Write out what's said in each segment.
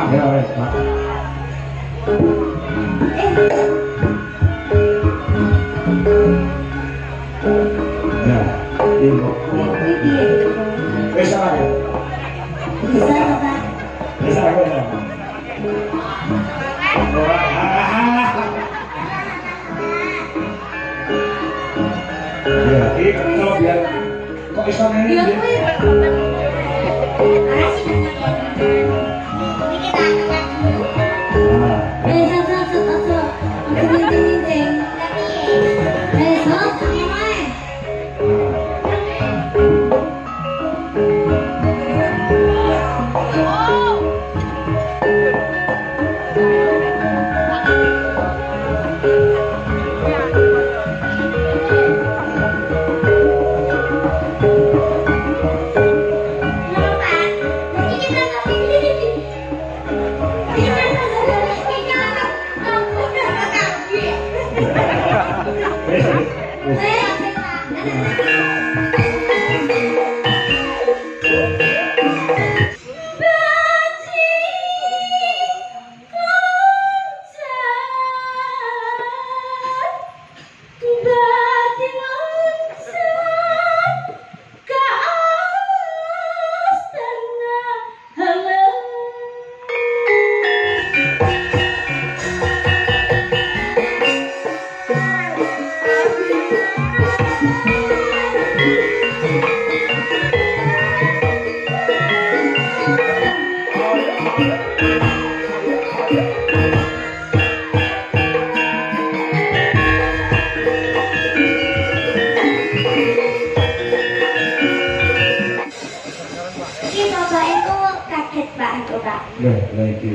Ah, ya wes, Pak. Ya, ibu. Bisa ya? Bisa, Bapak. Bisa ya? Ya, ini kalau biar kok bisa ini dia.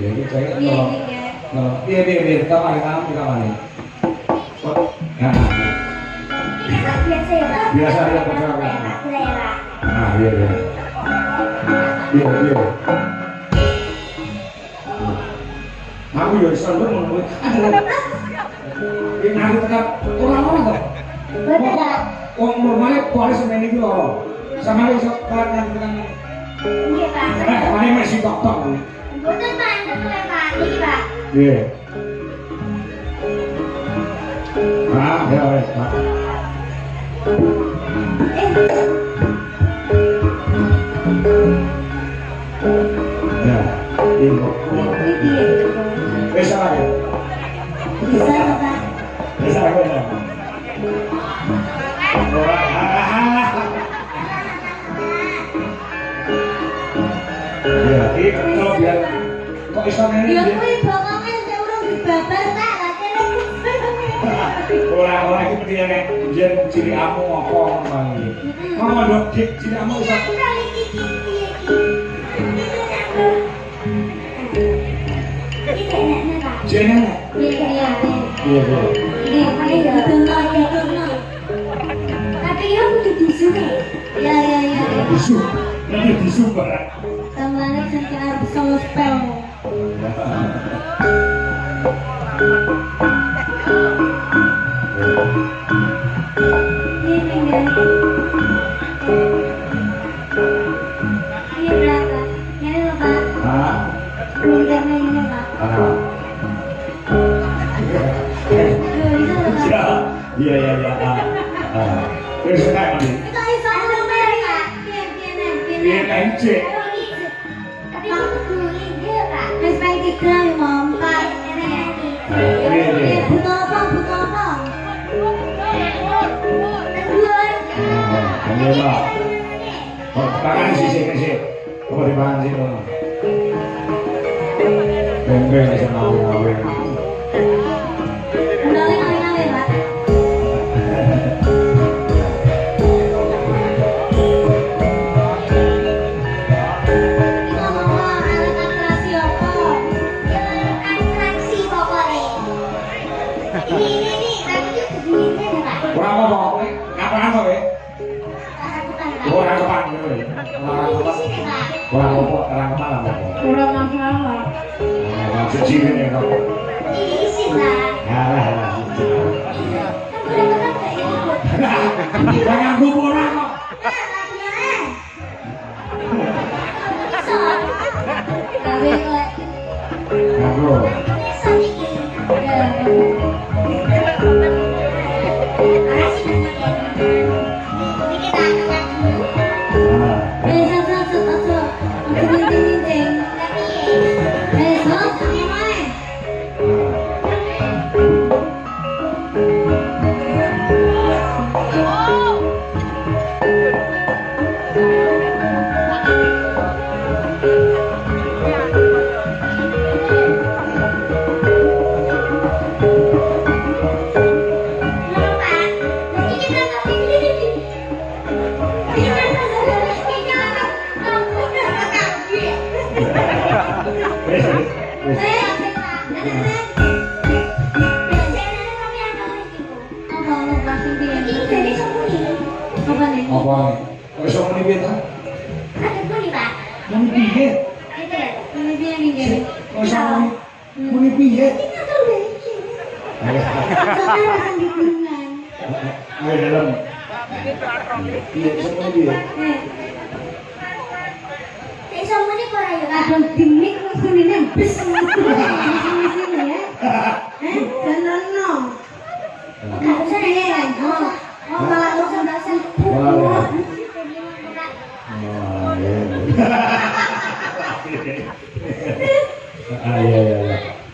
Lagi saya kalau biar kamar di kamar ini. Biasa ya, Pak. Biasa ya percaya. Nah, iya. Aku ya selalu ngomong, ini nanti tetap orang-orang kok. Wong normalnya kualis semeni itu loh. Sama itu kuat yang tekan. Iya, Pak. Kemarin masih tok-tok. Betul, Pak. Betul, Pak. Ini, Pak. Iya. Ah, ya wes, Pak. Ya, ibu. Bisa ya? Bisa, Bapak. Bisa ya? Ya, ini kalau biar kok bisa ini Ya, dia. kuwi bokongnya saya urung dibabar, Pak. Orang-orang itu dia nek jen ciri amu apa ngomong iki. Ngomong ndok dik ciri amu iso. Jeneng. Iya. Tapi ya kudu disu nih. Ya. Disu. Nanti disu barang. Tamane sing arep solo spell. Iya. Wis nek mandi. Itu iso ngomel ya. Piye. Encik. Tapi kudu iki, Pak. Wis pengen tiga Mom, Pak. Butuh apa? Ini Pak. Tangan sisi. Apa di bahan sih Pak? Bembeng bisa ngawe-ngawe. Ngawe, Pak. Kurang masalah. Cuci ini kok. Isi lah. Jangan bubur kok. Bisa iki. Ya. Apa? Kok iso muni piye ta? Muni piye? Kok iso muni piye? Ayo dalam. Piye iso muni piye? Aduh, dimik kunine bis sini ya. Jalan no. Enggak usah ya. Oh, malah usah bahasan. Iya.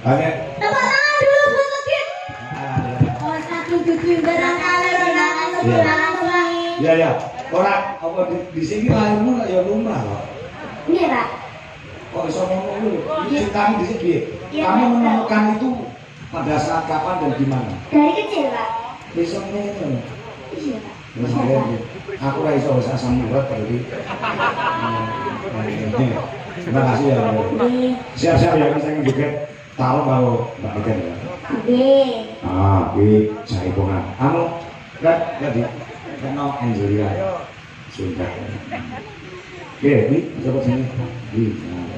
Hanya Tepuk tangan dulu buat lagi. Oh, satu tujuh barangkali ya. Ora apa di sini lahirmu ya lumrah kok. Iya, Pak. Kok iso ngomong dulu? Ceritanya di sini. Kamu menemukan itu pada saat kapan dan di mana? Dari kecil, Pak. Iso ngene. Iya, Pak. Aku ora iso wis asam urat tadi. Terima kasih ya. Siap-siap ya saya juga tahu kalau Mbak Iken ya. Ini jaipongan. Kan tadi kenal Angelia. Sudah. Oke, ini coba sini.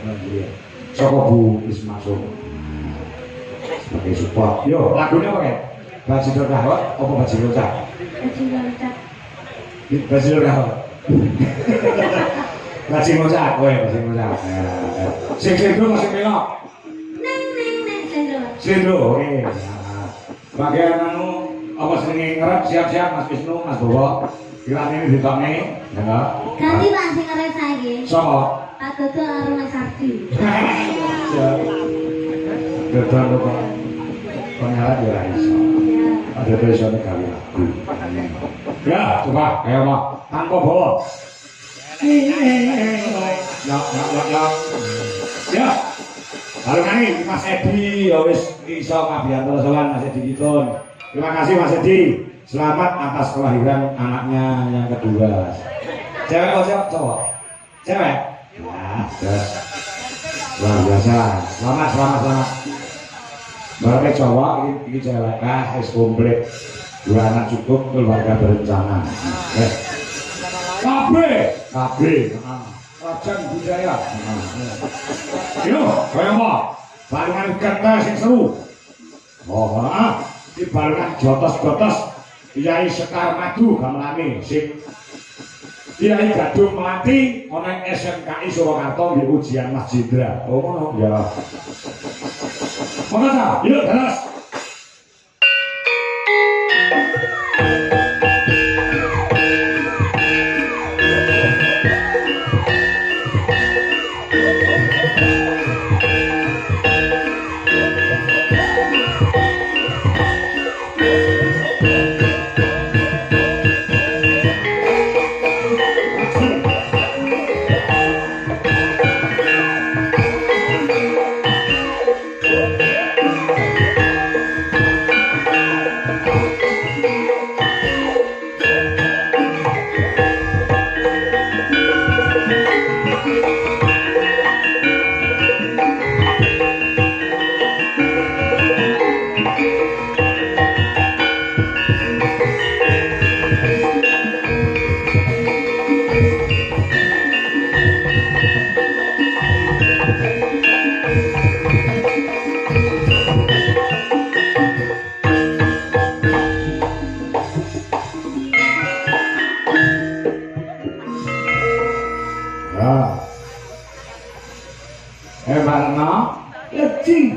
Angelia. Soko Bu wis masuk. Sebagai support. Yo, lagunya apa ya? Baju Dorahot apa Baju Locak? Baju Dorahot. Baju Locak, Baju Locak. Sing masih melok. Sendro, oke. Bagian anu apa sering ngerep siap-siap Mas Wisnu, Mas Bowo. Kira ini ditokne, ya. Ganti Pak sing ngerep saiki. Sopo? Pak Dodo karo Mas Sardi. Dodo kok. Pengarap ya iso. Ada iso gawe lagu. Ya, coba ayo Pak. Tanpa bawa. Ya. Halo Kang, Mas Edi, ya wis iso kabiyanto sowan Mas Edi Kitun. Terima kasih Mas Edi. Selamat atas kelahiran anaknya yang kedua. Cewek atau cowok? Cewek? Ya, terus. Luar biasa. Selamat. Baru cowok, ini cewek. Wis komplit. 2 anak cukup, keluarga berencana. KB. Rajan budaya. Yo, kaya apa? Barengan kata sing seru. Oh, di barengan jotos-jotos Kyai Sekar Madu gamelane sing Kyai Gadung Melati ana SMKI Surakarta di ujian Mas Jindra. Oh ngono ya. Monggo, yuk terus. Mbak Retno, leci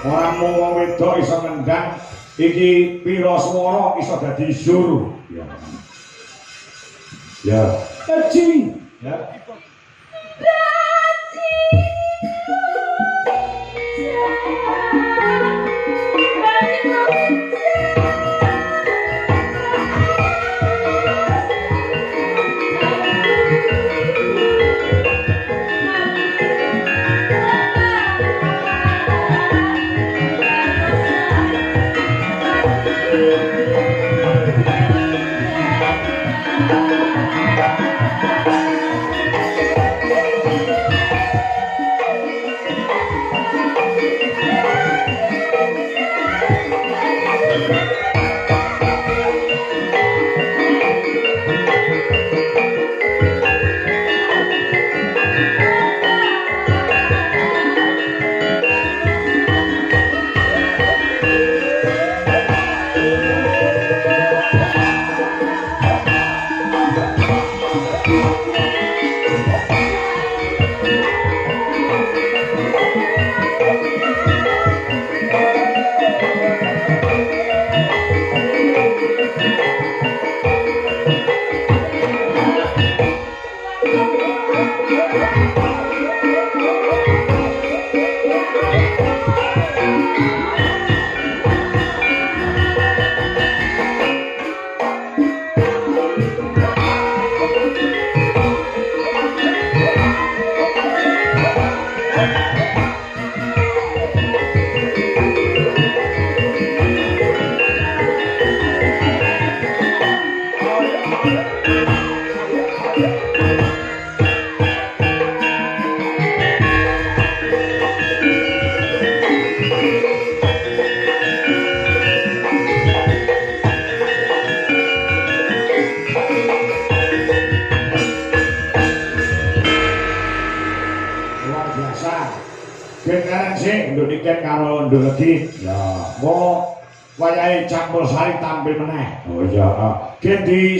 Orang mau wong wedok iso ngendang iki pira swara iso dadi zur. Ya. Ya. Kaji. Ya. Nduniken karo Ndulegi. Ya, mau wayahe campur sari tampil meneh. Oh iya. Gen di